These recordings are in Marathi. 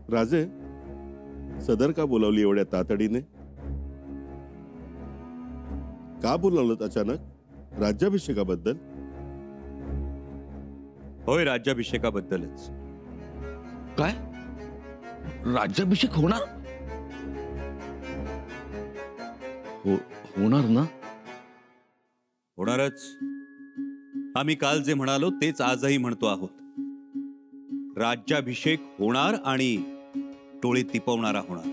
राजे, सदर का बोलावली एवढ्या तातडीने? का बोलावलं अचानक? राज्याभिषेकाबद्दल? होय, राज्याभिषेकाबद्दलच. काय? राज्याभिषेक होणार? होणार ना? होणारच. आम्ही काल जे म्हणालो तेच आजही म्हणतो आहोत. राज्याभिषेक होणार आणि टोळे तिपवणारा होणार.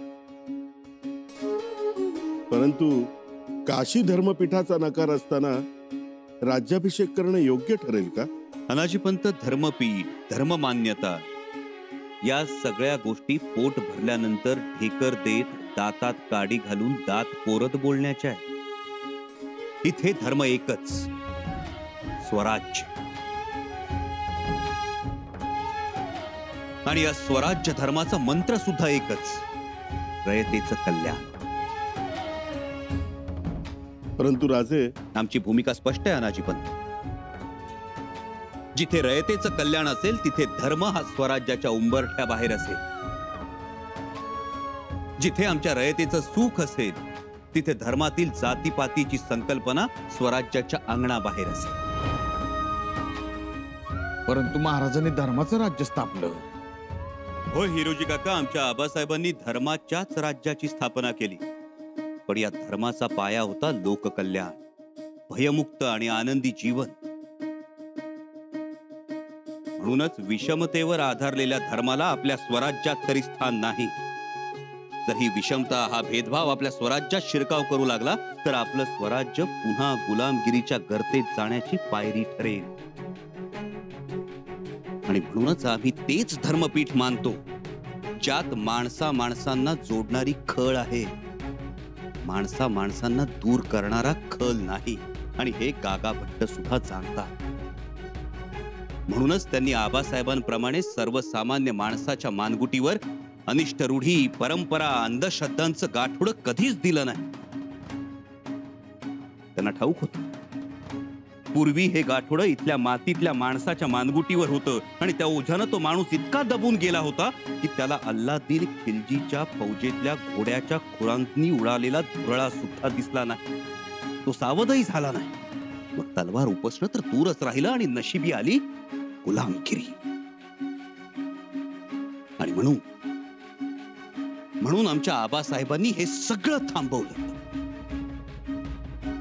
परंतु काशी धर्मपीठाचा नकार असताना राज्याभिषेक करणं योग्य ठरेल का? अनाजीपंत, धर्मपीठ, धर्ममान्यता या सगळ्या गोष्टी पोट भरल्यानंतर ढेकर देत दातात काडी घालून दात पोरत बोलण्याच्या आहे. इथे धर्म एकच, स्वराज्य. आणि या स्वराज्य धर्माचा मंत्र सुद्धा एकच, रयतेचं कल्याण. परंतु राजे, आमची भूमिका स्पष्ट आहे अनाजीपंत. जिथे रयतेचं कल्याण असेल तिथे धर्म हा स्वराज्याच्या उंबरठ्या बाहेर असेल. जिथे आमच्या रयतेचं सुख असेल तिथे धर्मातील जातीपातीची संकल्पना स्वराज्याच्या अंगणाबाहेर असेल. परंतु महाराजांनी धर्माचं राज्य स्थापलं. हो हिरोजी काका, आमच्या आबासाहेबांनी धर्माच्याच राज्याची स्थापना केली. पण या धर्माचा पाया होता लोककल्याण, भयमुक्त आणि आनंदी जीवन. म्हणूनच विषमतेवर आधारलेल्या धर्माला आपल्या स्वराज्यात तरी स्थान नाही. जर ही विषमता, हा भेदभाव आपल्या स्वराज्यात शिरकाव करू लागला तर आपलं स्वराज्य पुन्हा गुलामगिरीच्या गर्तेत जाण्याची पायरी ठरेल. आणि म्हणूनच आम्ही तेच धर्मपीठ मानतो ज्यात माणसा माणसांना जोडणारी खळ आहे, माणसा माणसांना दूर करणारा खल नाही. आणि हे गागा भट्ट सुद्धा जाणतात. म्हणूनच त्यांनी आबासाहेबांप्रमाणे सर्वसामान्य माणसाच्या मानगुटीवर अनिष्ट रूढी, परंपरा, अंधश्रद्धांचं गाठोडं कधीच दिलं नाही. त्यांना ठाऊक होतं पूर्वी हे गाठोडं इथल्या मातीतल्या माणसाच्या मानगुटीवर होतं आणि त्या ओझ्यानं तो माणूस इतका दबून गेला होता की त्याला अल्लादीन खिलजीच्या फौजेतल्या घोड्याच्या खुरांनी उडालेला धुरळा सुद्धा दिसला नाही. तो सावधही झाला नाही. मग तलवार उपसणं तर दूरच राहिलं आणि नशिबी आली गुलामगिरी. आणि म्हणून आमच्या आबासाहेबांनी हे सगळं थांबवलं.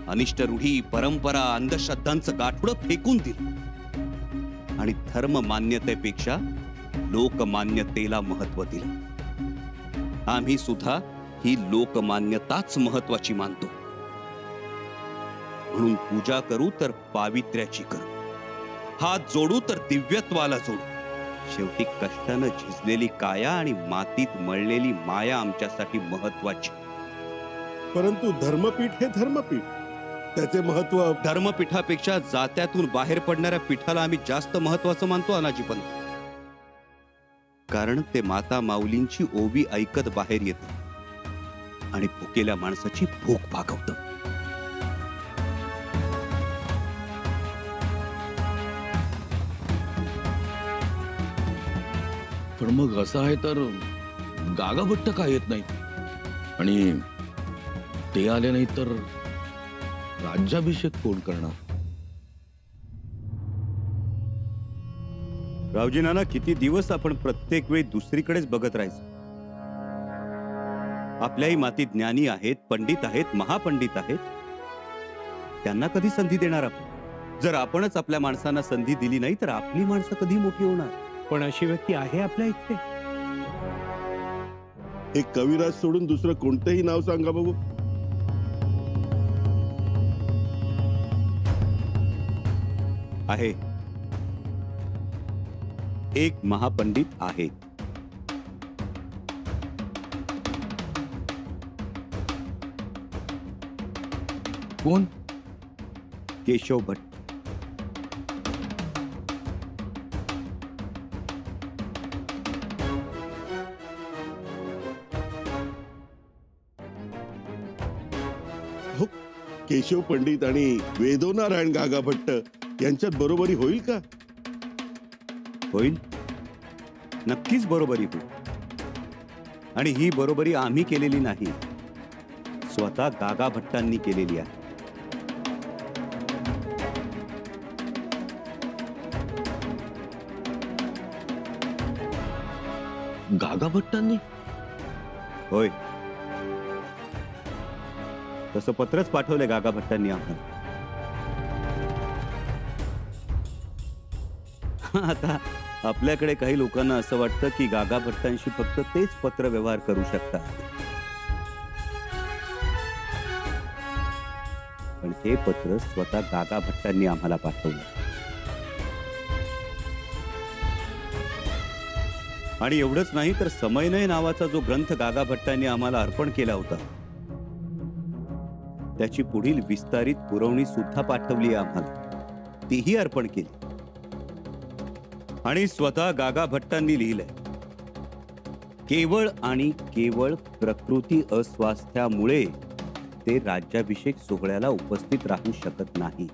अनिष्ट रूढी, परंपरा, अंधश्रद्धांचं गाठोडं फेकून दिलं आणि धर्म मान्यतेपेक्षा लोकमान्यतेला महत्व दिलं. आम्ही सुद्धा ही लोकमान्यताच महत्वाची मानतो. म्हणून पूजा करू तर पावित्र्याची करू, हात जोडू तर दिव्यत्वाला जोडू. शेवटी कष्टानं झिजलेली काया आणि मातीत मळलेली माया आमच्यासाठी महत्वाची. परंतु धर्मपीठ हे धर्मपीठ, त्याचे महत्व धर्मपीठापेक्षा जात्यातून बाहेर पडणाऱ्या पीठाला आम्ही जास्त महत्वाचं मानतो अनाजीपंत. कारण ते माता माऊलींची ओवी ऐकत बाहेर येतं आणि भुकेल्या माणसाची भूक भागवतं. पण मग असं आहे तर गागा भट्ट का येत नाहीत? आणि ते आले नाही तर राज्याभिषेक कोण करणार? रावजी नाना, किती दिवस आपण प्रत्येक वेळी दुसरीकडेच बघत राहायचं? आपल्याही मातीत ज्ञानी आहेत, पंडित आहेत, महापंडित आहेत. त्यांना कधी संधी देणार आपण? जर आपणच आपल्या माणसांना संधी दिली नाही तर आपली माणसं कधी मोठी होणार? पण अशी व्यक्ती आहे आपल्या इथे? एक कविराज सोडून दुसरं कोणतंही नाव सांगा बघू. आहे, एक महापंडित आहेत. कोण? केशव भट्ट. केशव पंडित आणि वेदोनारायण गागा भट्ट यांच्यात बरोबरी होईल का? होईल, नक्कीच बरोबरी होईल. आणि ही बरोबरी आम्ही केलेली नाही, स्वतः गागा भट्टांनी केलेली आहे. गागा भट्टांनी? होय, तसं पत्रच पाठवलंय गागा भट्टांनी आम्हाला. आता आपल्याकडे काही लोकांना असं वाटतं की गागा भट्टांशी फक्त तेच पत्र व्यवहार करू शकतात, पण हे पत्र स्वतः गागा भट्टांनी आम्हाला पाठवलं. आणि एवढंच नाही तर समयनय नावाचा जो ग्रंथ गागा भट्टांनी आम्हाला अर्पण केला होता, त्याची पुढील विस्तारित पुरवणी सुद्धा पाठवली आम्हाला, तीही अर्पण केली. आणि स्वतः गागा भट्टांनी लिहिलंय, केवळ आणि केवळ प्रकृती अस्वास्थ्यामुळे ते राज्याभिषेक सोहळ्याला उपस्थित राहू शकत नाही.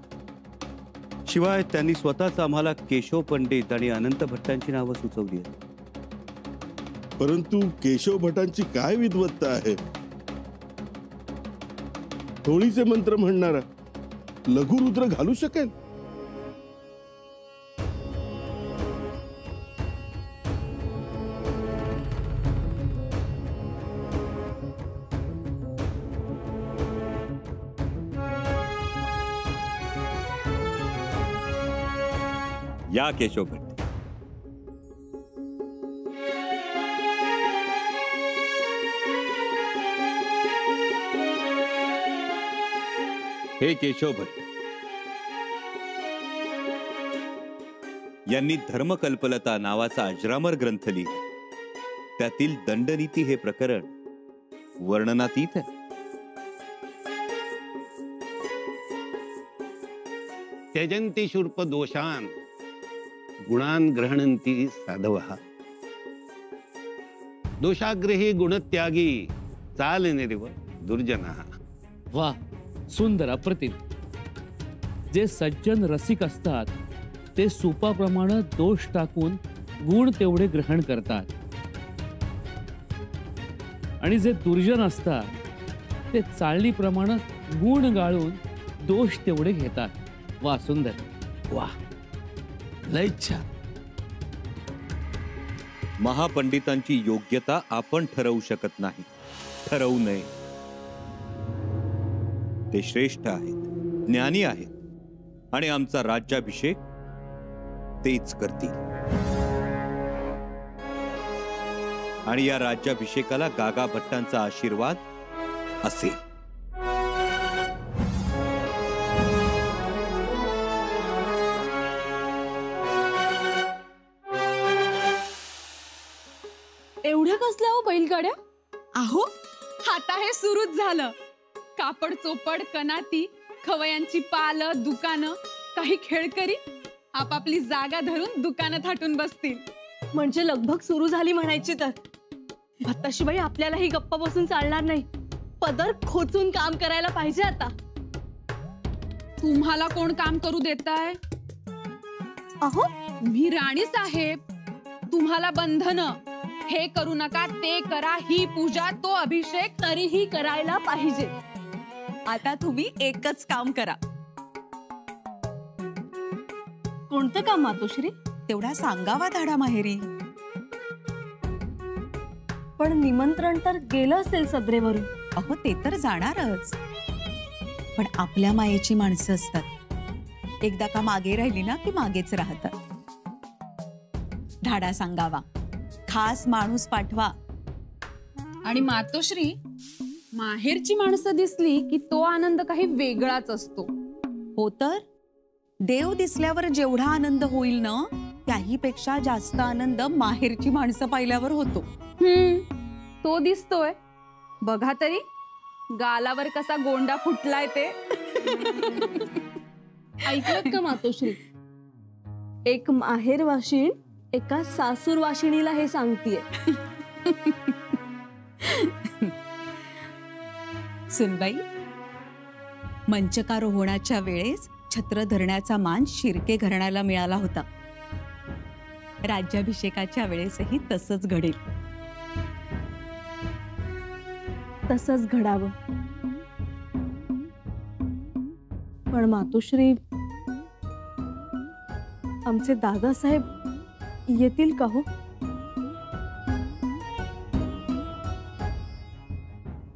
शिवाय त्यांनी स्वतःच आम्हाला केशव पंडित आणि अनंत भट्टांची नावं सुचवली आहेत. परंतु केशव भटांची काय विद्वत्ता आहे. होळीचे मंत्र म्हणणारा लघुरुद्र घालू शकेल. या केशव भट्ट, हे केशव भट्ट यांनी धर्मकल्पलता नावाचा अजरामर ग्रंथ लिहिला. त्यातील दंडनीती हे प्रकरण वर्णनातीत आहे. त्यजन्ति शूर्प दोषान गुणान ग्रहणन्ति साधवः. दोषाग्रही गुणत्यागी चालनिरिव दुर्जनः. वा, सुंदर, अप्रतिम. जे सज्जन रसिक असतात ते सुपाप्रमाणे दोष टाकून गुण तेवढे ग्रहण करतात, आणि जे दुर्जन असतात ते चालणीप्रमाणे गुण गाळून दोष तेवढे घेतात. वा, सुंदर. वा, लय छान. महापंडितांची योग्यता आपण ठरवू शकत नाही, ठरवू नये. ते श्रेष्ठ आहेत, ज्ञानी आहेत, आणि आमचा राज्याभिषेक तेच करतील. आणि या राज्याभिषेकाला गागा भट्टांचा आशीर्वाद असेल. एवढ्या कसल्या हो बैलगाड्या? अहो, आता हे सुरूच झालं. कापड चोपड, कनाती, खवयांची पालं, दुकानं, काही खेळकरी आपापली जागा धरून दुकानं थाटून बसतील. म्हणजे लगभग सुरू झाली म्हणायची तर. भत्ताशीबाई, आपल्यालाही गप्पा बसून चालणार नाही. पदर खोचून काम करायला पाहिजे आता. तुम्हाला कोण काम करू देताय? अहो, मी राणी साहेब. तुम्हाला बंधनं, हे करू नका, ते करा, ही पूजा, तो अभिषेक, तरीही करायला पाहिजे. आता तुम्ही एकच काम करा. कोणतं काम मातोश्री? तेवढा सांगावा धाडा माहेरी. पण निमंत्रण तर गेलं असेल सदरेवरून. अहो, ते तर जाणारच, पण आपल्या मायेची माणसं असतात. एकदा का मागे राहिली ना की मागेच राहतात. धाडा सांगावा, खास माणूस पाठवा. आणि मातोश्री, माहेरची माणसं दिसली की तो आनंद काही वेगळाच असतो. हो तर, देव दिसल्यावर जेवढा आनंद होईल ना, त्याही पेक्षा जास्त आनंद माहेरची माणसं पाहिल्यावर होतो. तो दिसतोय. बघा तरी, गालावर कसा गोंडा फुटलाय ते. ऐकलत का मातोश्री? एक माहेर वाशिण एका सासूर वाशिणीला हे सांगतीये. सुनबाई, मंचकारोहणाच्या वेळेस छत्र धरण्याचा मान शिर्के घराण्याला मिळाला होता. राज्याभिषेकाच्या वेळेसही तसंच घडेल. तसंच घडावं. पण मातोश्री, आमचे दादासाहेब येतील का हो?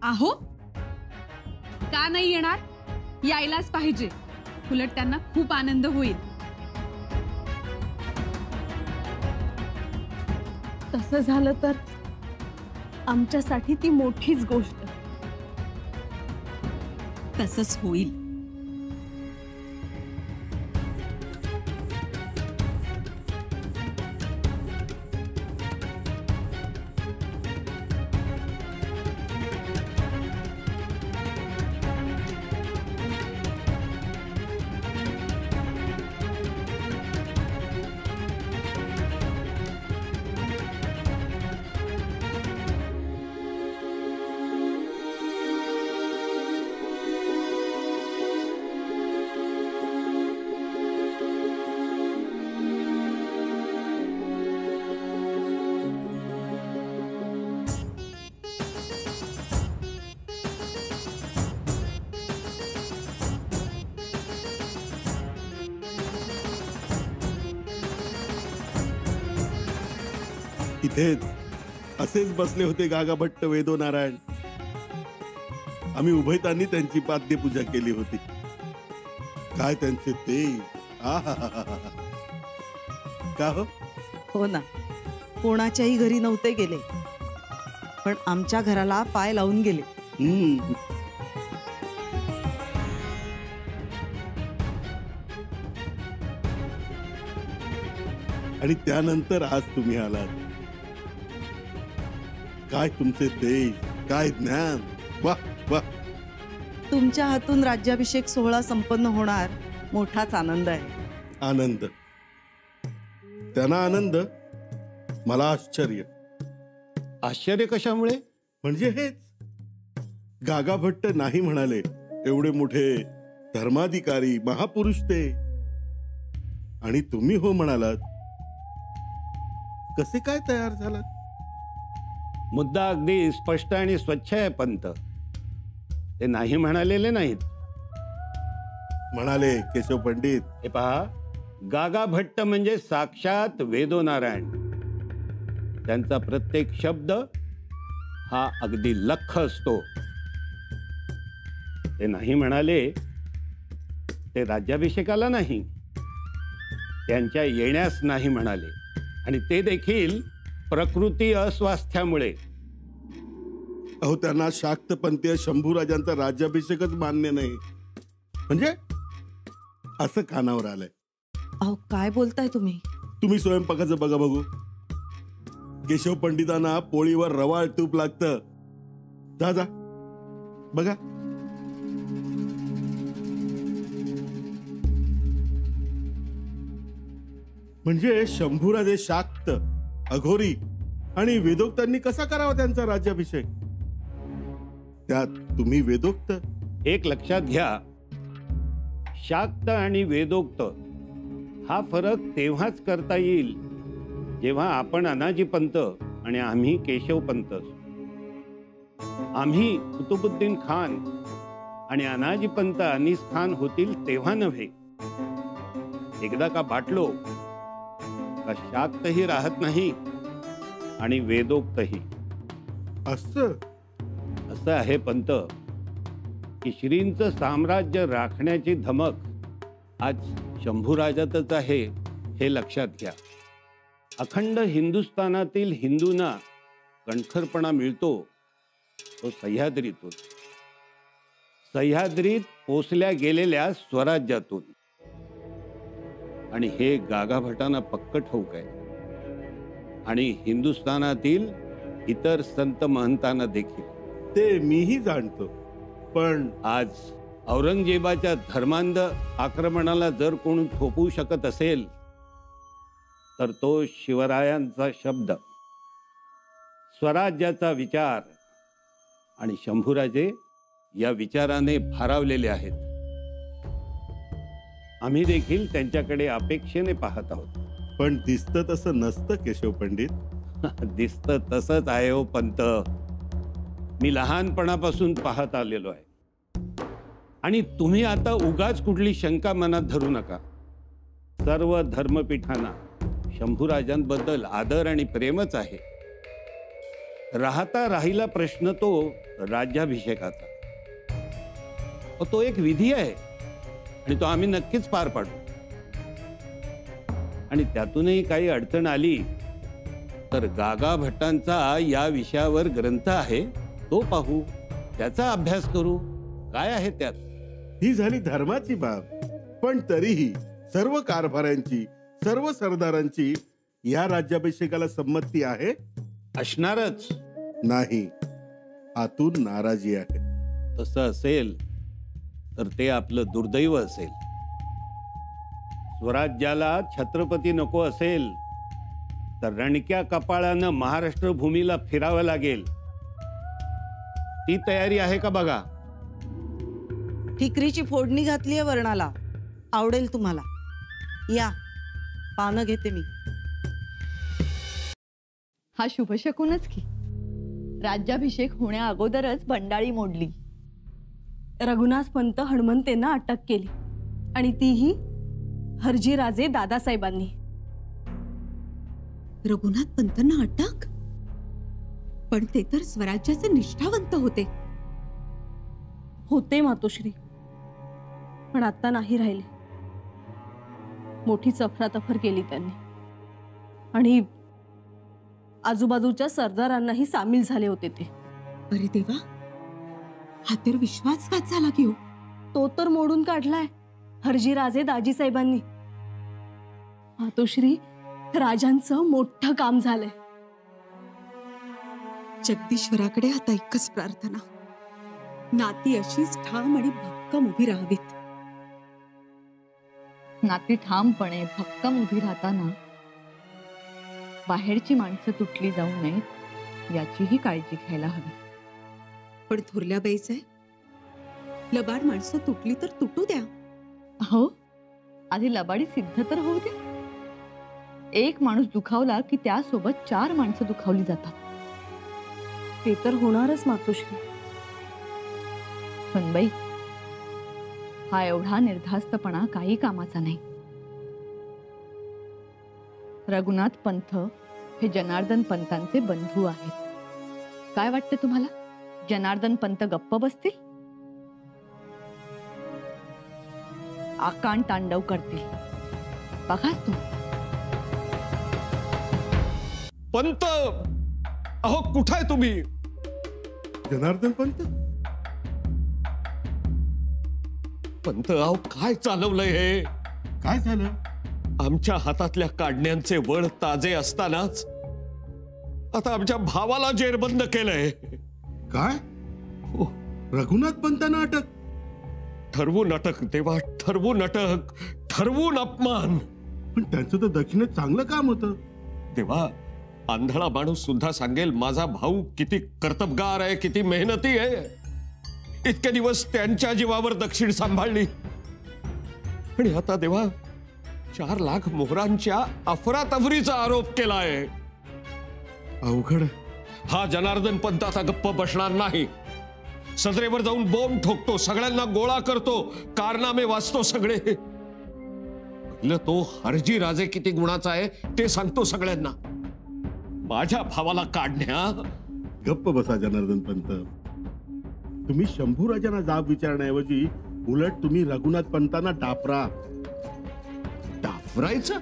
आहो, का नाही येणार? यायलाच पाहिजे. उलट त्यांना खूप आनंद होईल. तसं झालं तर आमच्यासाठी ती मोठीच गोष्ट. तसंच होईल. इथेच असेच बसले होते गागा भट्ट, वेदो नारायण. आम्ही उभयतांनी त्यांची पाद्यपूजा केली होती. काय त्यांचे ते आहाहाहा. का हो? हो ना, कोणाच्याही घरी नव्हते गेले, पण आमच्या घराला पाय लावून गेले. आणि त्यानंतर आज तुम्ही आलात. काय तुमचे तेज, काय ज्ञान. वा वा. तुमच्या हातून राज्याभिषेक सोहळा संपन्न होणार, मोठाच आनंद आहे. आनंद, त्यांना आनंद, मला आश्चर्य. आश्चर्य कशामुळे? म्हणजे हेच, गागा भट्ट नाही म्हणाले. एवढे मोठे धर्माधिकारी महापुरुष ते, आणि तुम्ही हो म्हणालात. कसे काय तयार झालात? मुद्दा अगदी स्पष्ट आणि स्वच्छ आहे पंत. ते नाही म्हणालेले नाहीत. म्हणाले केशव पंडित. हे पहा, गागा भट्ट म्हणजे साक्षात वेदो नारायण. त्यांचा प्रत्येक शब्द हा अगदी लख असतो. ते नाही म्हणाले ते राज्याभिषेकाला नाही, त्यांच्या येण्यास नाही म्हणाले, आणि ते देखील प्रकृती अस्वास्थ्यामुळे. अहो, त्यांना शाक्तपंथीय शंभूराजांचा राज्याभिषेकच मान्य नाही. म्हणजे असं कानावर आलंय. अहो, काय बोलताय तुम्ही? तुम्ही स्वयंपाकाचं बघा बघू. केशव पंडितांना पोळीवर रवाळ तूप लागतं. जा जा बघा. म्हणजे शंभूराजे शाक्त, अघोरी आणि वेदोक्तांनी कसा करावा त्यांचा राज्याभिषेक? त्यात तुम्ही वेदोक्त. एक लक्षात घ्या, शाक्त आणि वेदोक्त हा फरक तेव्हाच करता येईल जेव्हा आपण अनाजी पंत आणि आम्ही केशव पंत. आम्ही कुतुबुद्दीन खान आणि अनाजी पंत अनीस खान होतील तेव्हा नव्हे. एकदा का बाटलो का शाक्तही राहत नाही आणि वेदोक्तही. असं आहे पंत की श्रींचं साम्राज्य राखण्याची धमक आज शंभूराजातच आहे, हे लक्षात घ्या. अखंड हिंदुस्थानातील हिंदूंना कणखरपणा मिळतो तो सह्याद्रीतून, सह्याद्रीत पोचल्या गेलेल्या स्वराज्यातून. आणि हे गागा भटांना पक्क ठाऊक आहे, आणि हिंदुस्थानातील इतर संत महंतांना देखील. ते मीही जाणतो. पण आज औरंगजेबाच्या धर्मांध आक्रमणाला जर कोण थोपवू शकत असेल तर तो शिवरायांचा शब्द, स्वराज्याचा विचार. आणि शंभूराजे या विचाराने भारावलेले आहेत. आम्ही देखील त्यांच्याकडे अपेक्षेने पाहत आहोत. पण दिसतं तसं नसतं केशव पंडित. दिसतं तसंच आहे हो पंत. मी लहानपणापासून पाहत आलेलो आहे. आणि तुम्ही आता उगाच कुठली शंका मनात धरू नका. सर्व धर्मपीठांना शंभूराजांबद्दल आदर आणि प्रेमच आहे. राहिला प्रश्न तो राज्याभिषेकाचा. तो एक विधी आहे आणि तो आम्ही नक्कीच पार पाडू. आणि त्यातूनही काही अडचण आली तर गागा भट्टांचा या विषयावर ग्रंथ आहे, तो पाहू, त्याचा अभ्यास करू. काय आहे त्यात? ही झाली धर्माची बाब, पण तरीही सर्व कारभाऱ्यांची, सर्व सरदारांची या राज्याभिषेकाला संमती आहे. असणारच. नाही, आतून नाराजी आहे. तसं असेल तर ते आपलं दुर्दैव असेल. स्वराज्याला छत्रपती नको असेल तर रणक्या कपाळानं महाराष्ट्र भूमीला फिरावं लागेल. ती तयारी आहे का बघा. ठिकरीची फोडणी घातलीये वर्णाला, आवडेल तुम्हाला. या, पानं घेते मी. हा शुभशकुनच की. राज्याभिषेक होण्या अगोदरच बंडाळी मोडली. रघुनाथ पंत हणमंतेंना अटक केली आणि तीही हरजीराजे दादासाहेबांनी. रघुनाथ पंतांना अटक? पण ते तर स्वराज्याचे निष्ठावंत होते मातोश्री, पण आता नाही राहिले. मोठी चफरातफर केली त्यांनी आणि आजूबाजूच्या सरदारांनाही सामील झाले होते ते. अरे देवा, हा तर विश्वासघात झाला की हो. तो तर मोडून काढलाय हरजीराजे दाजीसाहेबांनी. मातोश्री, राजांचं मोठं काम झालंय. जगदीश्वराकडे आता एकच प्रार्थना, नाती अशीच ठाम आणि भक्कम उभी राहावीत. नाती ठामपणे भक्कम उभी राहताना बाहेरची माणसं तुटली जाऊ नयेत याचीही काळजी घ्यायला हवी. पण थोरल्या बाईच आहे, लबाड माणसं तुटली तर तुटू द्या. हो, आधी लबाडी सिद्ध तर होऊ दे. एक माणूस दुखावला की त्यासोबत 4 माणसं दुखावली जातात. ते तर होणारच मातोश्री. सुनबाई, हा एवढा निर्धास्तपणा काही कामाचा नाही. रघुनाथ पंत हे जनार्दन पंतांचे बंधू आहेत. काय वाटतं तुम्हाला, जनार्दन पंत गप्प बसतील? आकांड तांडव करतील. बघाच तू. पंत, अहो कुठाय तुम्ही? जनार्दन पंत? पंत, अहो काय चालवलंय हे? काय झालं? आमच्या हातातल्या काढण्यांचे वळ ताजे असतानाच आता आमच्या भावाला जेरबंद केलंय. काय? रघुनाथ पंतांना अटक? ठरवून अटक देवा, ठरवून अटक, ठरवून अपमान. पण त्यांचं तर दक्षिणेत चांगलं काम होतं. देवा, आंधळा माणूस सुद्धा सांगेल माझा भाऊ किती कर्तबगार आहे, किती मेहनती आहे. इतके दिवस त्यांच्या जीवावर दक्षिण सांभाळली आणि आता देवा 4 लाख मोहरांच्या अफरातफरीचा आरोप केलाय. अवघड. हा जनार्दन पंत आता गप्प बसणार नाही. सदरेवर जाऊन बॉम्ब ठोकतो, सगळ्यांना गोळा करतो, कारनामे वाचतो सगळे. पहिलं तो हरजी राजे किती गुणाचा आहे ते सांगतो सगळ्यांना. माझ्या भावाला काढण्या. गप्प बसा जनार्दन पंत. तुम्ही शंभूराजांना जाब विचारण्याऐवजी उलट तुम्ही रघुनाथ पंतांना डाफरा. डाफरायचं?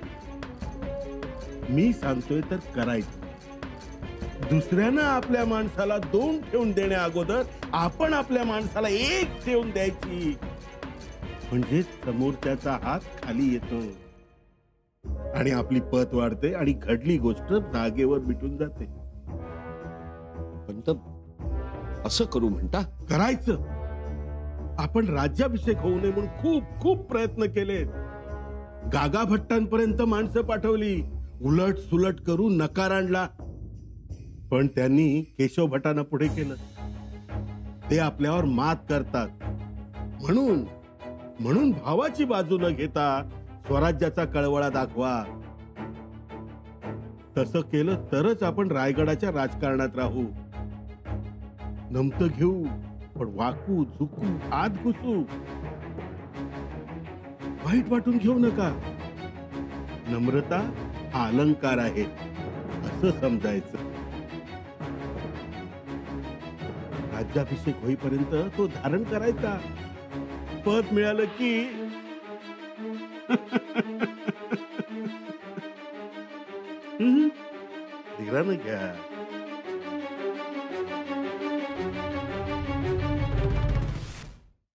मी सांगतोय तर करायचं. दुसऱ्यानं आपल्या माणसाला 2 ठेवून देण्या अगोदर आपण आपल्या माणसाला 1 ठेवून द्यायची. म्हणजे समोरच्याचा हात खाली येतो आणि आपली पत वाढते आणि घडली गोष्ट जागेवर मिटून जाते. पंत, असं करू म्हणता? करायचं. आपण राज्याभिषेक होऊ नये म्हणून खूप खूप प्रयत्न केले. गागा भट्टांपर्यंत माणसं पाठवली, उलट सुलट करून नकार आणला. पण त्यांनी केशव भटांना पुढे केलं. ते आपल्यावर मात करतात. म्हणून भावाची बाजू न घेता स्वराज्याचा कळवळा दाखवा. तसं केलं तरच आपण रायगडाच्या राजकारणात राहू. नमतं घेऊ, पण वाकू झुकू आत घुसू. वाईट वाटून घेऊ नका. नम्रता हा अलंकार आहे असं समजायचं. राज्याभिषेक होईपर्यंत तो धारण करायचा. पद मिळालं की धीरानं घ्या.